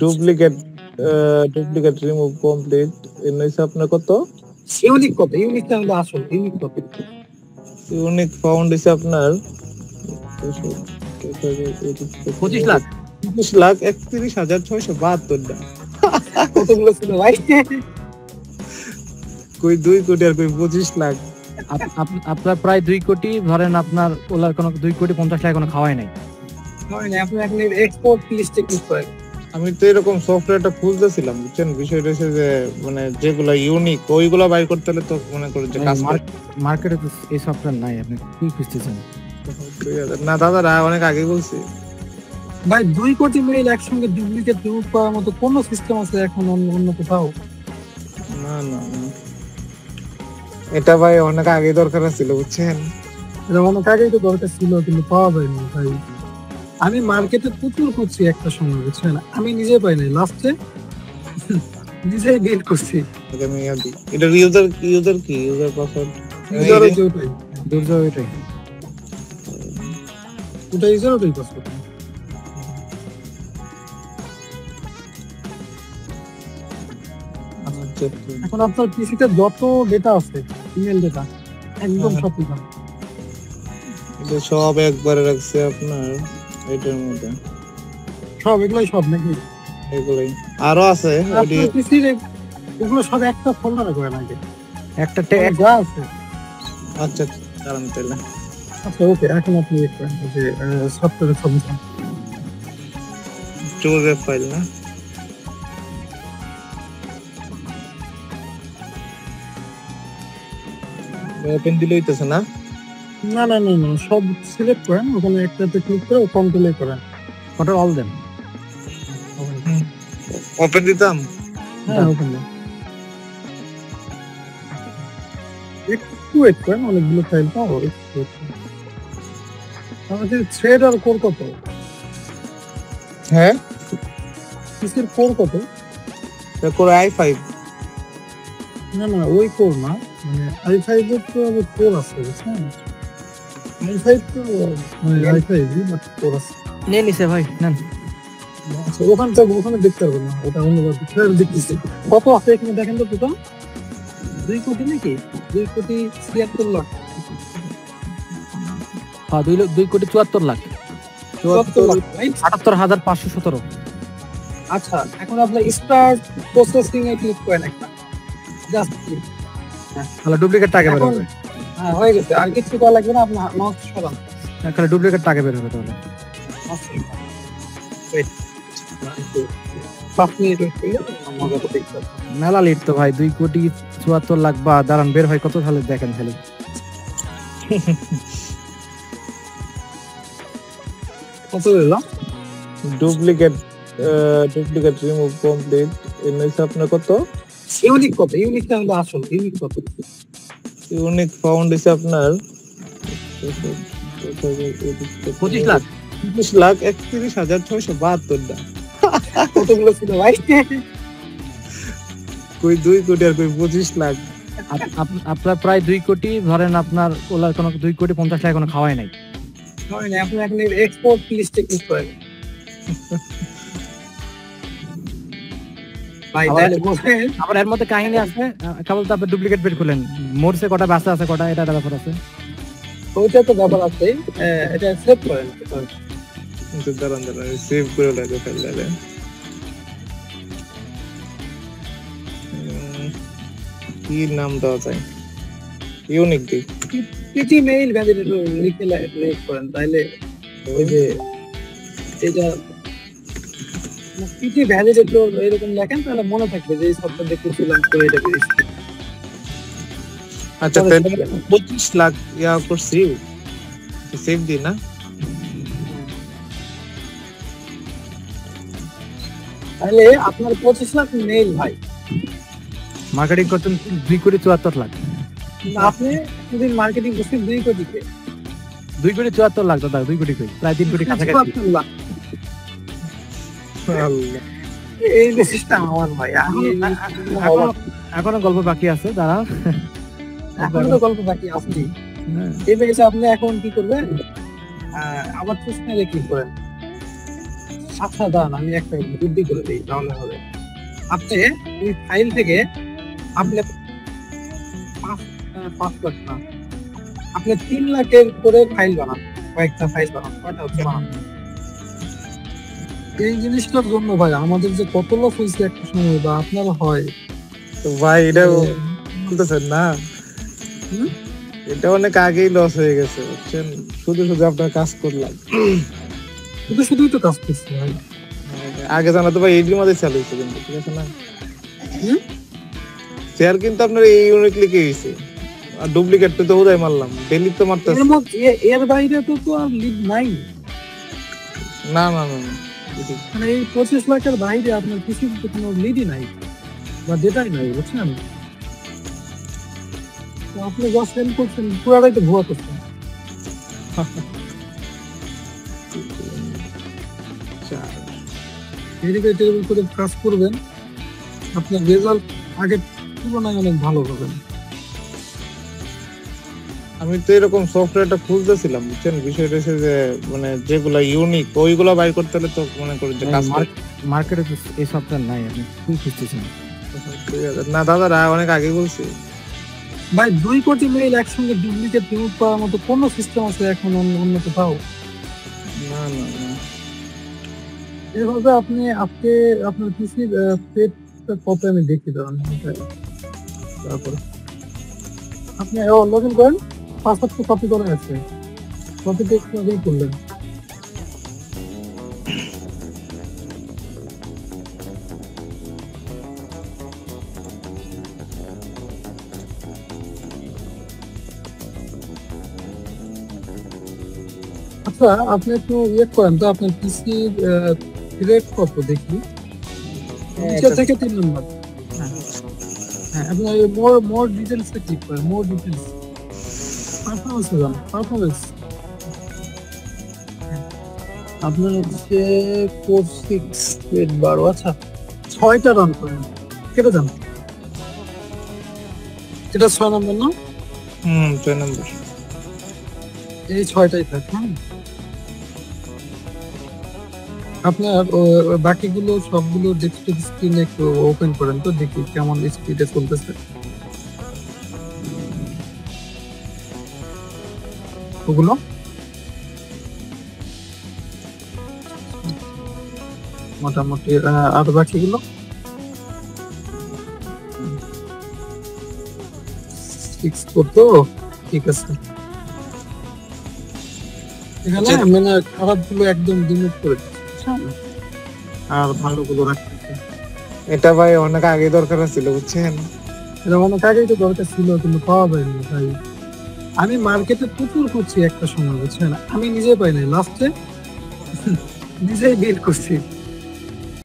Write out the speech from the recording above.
Duplicate duplicate remove complete. এর হইছে আপনার কত? ইউনিক কত? ইউনিকটা হলো আসল। ইউনিক কত? ইউনিক ফাউন্ড হইছে আপনার 25 লাখ 25,31,672 টা। কতগুলো ছিল ভাই? কই 2 কোটি আর কই 25 লাখ। আপনার প্রায় 2 কোটি, ধরেন আপনার ওলার কোনো 2,50,00,000 কোনো খাওয়াই নাই। হয় না, আপনি এখন এক্সপোর্ট লিস্টে ক্লিক করেন। আমি তো এরকম সফটওয়্যারটা খুঁজতেছিলাম, বুঝছেন? বিষয়টা হচ্ছে যে মানে যেগুলা ইউনিক ওইগুলা বাই করতে হলে তো মনে করেন যে কাজ মার্কেটে তো এই সফটওয়্যার নাই, আপনি কি খুঁজতেছেন? না দাদারা অনেক আগে বলছি ভাই 2 কোটি মেইল একসঙ্গে ডুপ্লিকেট রিমুভ করার মতো কোন সিস্টেম আছে এখন অন্য কোথাও? না না না। এটা ভাই অনেক আগে দরকার ছিল, বুঝছেন? এটা অনেক আগেই তো দরকার ছিল, কিন্তু পাওয়া যায়নি ভাই। আমি মার্কেটে প্রচুর খুঁজছি একটা সময়, বুঝছেন? আমি নিজে পাই নাই, লাস্টে নিজেই ডিল করছি। আমি এটা ইউজার পাসওয়ার্ড ইউজারের যে ওটাই, দুর্যোগ এটাই। ওটা ইউজারেরই পাসওয়ার্ড। এখন আপনার পিসিতে যত ডেটা আছে, ইমেল ডেটা একদম সব ঠিকানা। এটা সব একবারে রাখছে আপনার এটার মধ্যে, সব এগুলাই সব নাকি? এগুলাই আরো আছে আপনার পিসির এগুলো সব একটা ফোল্ডারে করে নাকি? একটা যা আছে। আচ্ছা কারণ তাহলে আচ্ছা ওকে, এখন আপনি করেন যে সফটওয়্যার সাবমিশন জোজেফ ফাইল না ওপেন দিলে হইতেছে না? না না না না, সব সিলেক্ট করেন, ওখানে একটাতে ক্লিক করে কন্ট্রোলে করেন, কন্ট্রোল অল দেন। ওপেন দিতাম। হ্যাঁ ওখানে একটু ওয়েট করেন, অনেকগুলো ফাইল পাবো। আমাদের থ্রেড আর কোর কত? হ্যাঁ পিসির কোর কত? Core i5। না না ওই কোর না, মানে i5 এর তো আবার কোর আছে, বুঝছেন? i5 তো মানে i5 বাট কোর আছে। নিয়ে নিছে ভাই, নেন। আচ্ছা ওখানে দেখতে পারবেন না, ওটা অন্যবার দেখতেছি। কত আছে এখানে দেখেন তো টোটাল? 2 কোটি নাকি? 2,76,00,000। হ্যাঁ 2,74,00,000। 74,00,000 রাইট? 78,517। আচ্ছা এখন আপনি স্টার্ট প্রসেসিং এ ক্লিক করেন একটা, জাস্ট ক্লিক। তাহলে ডুপ্লিকেট টাকা বের হবে। হ্যাঁ হয়ে গেছে, আর কিছু করা লাগবে না, আপনি মাউস সরান। তাহলে ডুপ্লিকেট টাকা বের হবে তাহলে। ওয়েট, আপনি এটা কইলেন আমরা তো দেখতে পাচ্ছি। মেলা লিট তো ভাই, 2,74,00,000 বা দাঁড়ান বের হয় কত তাহলে দেখেন খালি। কত দিলাম? Duplicate remove complete. এর হইছে আপনার কত? ইউনিক কত? ইউনিকটা হলো আসল। ইউনিক কত? ইউনিক ফাউন্ড হইছে আপনার 25,00,000 25,31,672 টা। কতগুলো ছিল ভাই? কই 2 কোটি আর কই 25 লাখ। আপনার প্রায় 2 কোটি, ধরেন আপনার ওলার কোনো 2,50,00,000 কোনো খাওয়াই নাই। হয় না, আপনি এখন এক্সপোর্ট লিস্টে ক্লিক করেন। ভাই তাহলে বলেন, আবার এর মধ্যে কাহিনী আছে, কেবল তো আপনি ডুপ্লিকেট বের করলেন, মোরসে কটা বাসা আছে কটা, এটা ব্যাপার আছে। ওইটা তো ব্যাপার আছে, এটা সেভ করেন। কিন্তু দাঁড়ান সেভ করে লাগে ফেললে। কি নাম দেওয়া যায়? ইউনিক দি পিটি মেইল ভ্যালিডেটর লিখে লাইক করেন, তাইলে ওই যে এটা পিটি ভ্যালিডেটর এরকম লেখেন, তাহলে মনে থাকবে যে এই সফটওয়্যার দেখেছিলাম তো এটা পেয়েছি। আচ্ছা তাহলে 25 লাখ ইয়া করছি, সেভ দি না? তাহলে আপনার 25 লাখ মেইল ভাই, মার্কেটিং করতেন 2,74,00,000। আপনি যদি মার্কেটিং করছেন 2 কোটিতে, 2,74,00,000 দাদা, 2 কোটি কই, প্রায় 3 কোটি কাছাকাছি। আল্লাহ, এই মেসেজটা আমার ভাই, এখনো গল্প বাকি আছে, দাঁড়াও। এখনো তো গল্প বাকি আছে। এই মেসেজ আপনি এখন কি করবেন? আবার চুজ মেলে ক্লিক করেন, আচ্ছা দাঁড়ান, আমি একটা বুদ্ধি করে দিই, তাহলে হবে। আপনি এই ফাইল থেকে আপনি 5 লাখ না, আপনি 3 লাখের করে ফাইল বানান, কয়েকটা ফাইল বানান, কয়টা হচ্ছে বানান। এই জিনিসটার জন্য ভাই আমাদের যে কত লস হয়েছে একটা সময়, বা আপনার হয়। তো ভাই এটা এ, বলতেছেন না, হুম? এটা অনেক আগেই লস হয়ে গেছে বুঝছেন, শুধু শুধু আপনার কাজ করলাম। শুধু শুধুই তো কাজ করছে ভাই। আগে জানা তো ভাই এইটির মধ্যে চালু হয়েছে, কিন্তু ঠিক আছে না, হুম? শেয়ার কিন্তু আপনার এই ইউনিট লিখে গেছে, আর ডুপ্লিকেট তো উদয় মারলাম, ডেলি তো মারতেছে। এর মধ্যে এর বাইরে তো আর লিড নাই। না না না না, মানে এই 25 লাখের বাইরে আপনার কিছু কোনো লিডই নাই, বা ডেটাই নাই, বুঝছেন? তো আপনি যা সেল করছেন পুরাটাই তো ভুয়া করছেন। ডেডিকেটেড করে কাজ করবেন, আপনার রেজাল্ট আগের তুলনায় অনেক ভালো পাবেন। আমি তো এরকম সফটওয়্যারটা খুঁজতেছিলাম বুঝছেন, বিষয়টা হচ্ছে যে মানে যেগুলা ইউনিক ওইগুলা বাই করতে হলে তো মনে করেন যে কাজ মার্কেটে তো এই সফটওয়্যার নাই, আপনি কি খুঁজতেছেন? না দাদারা অনেক আগে বলছি। ভাই 2 কোটি মেইল একসঙ্গে ডুপ্লিকেট রিমুভ করার মতো কোন সিস্টেম আছে এখন অন্য কোথাও? না না না, এভাবে আপনি আপনার পিসির পেজটা কত আমি দেখি, দাঁড়ান। তারপরে আপনি লগ ইন করেন, পাসওয়ার্ড তো কপি করা আছে, কপি টেক্সট আগেই করলেন। আচ্ছা আপনি একটু করেন তো, আপনার পিসির গ্রেড কত দেখি, নিচে থেকে 3 নম্বর। হ্যাঁ, আপনি মোর ডিটেইলসে ক্লিক করেন, মোর ডিটেইলস, পারফরম্যান্স যান, পারফরম্যান্স। আপনার হচ্ছে 4612, আচ্ছা 6টা রান করেন, কেটে যান। এটা 6 নম্বর না? 6 নম্বর। এই 6টাই থাক। হ্যাঁ, আপনার বাকিগুলো সবগুলো ডেস্কটপ স্ক্রিনে একটু ওপেন করেন তো, দেখি কেমন স্পিডে চলতেছে ওগুলো। মোটামুটি আর বাকিগুলো 6 তো ঠিক আছে। এখানে মানে খারাপ গুলো একদম ডিলিট করে দিচ্ছি, আর ভালো গুলো রাখতেছি। এটা ভাই অনেক আগে দরকার ছিল বুঝছেন, এটা অনেক আগেই তো দরকার ছিল, কিন্তু পাওয়া যায়নি ভাই। আমি মার্কেটে প্রচুর করছি একটা সময়, বুঝছেন, আমি নিজে পাই নাই, লাস্টে নিজেই বিল করছি।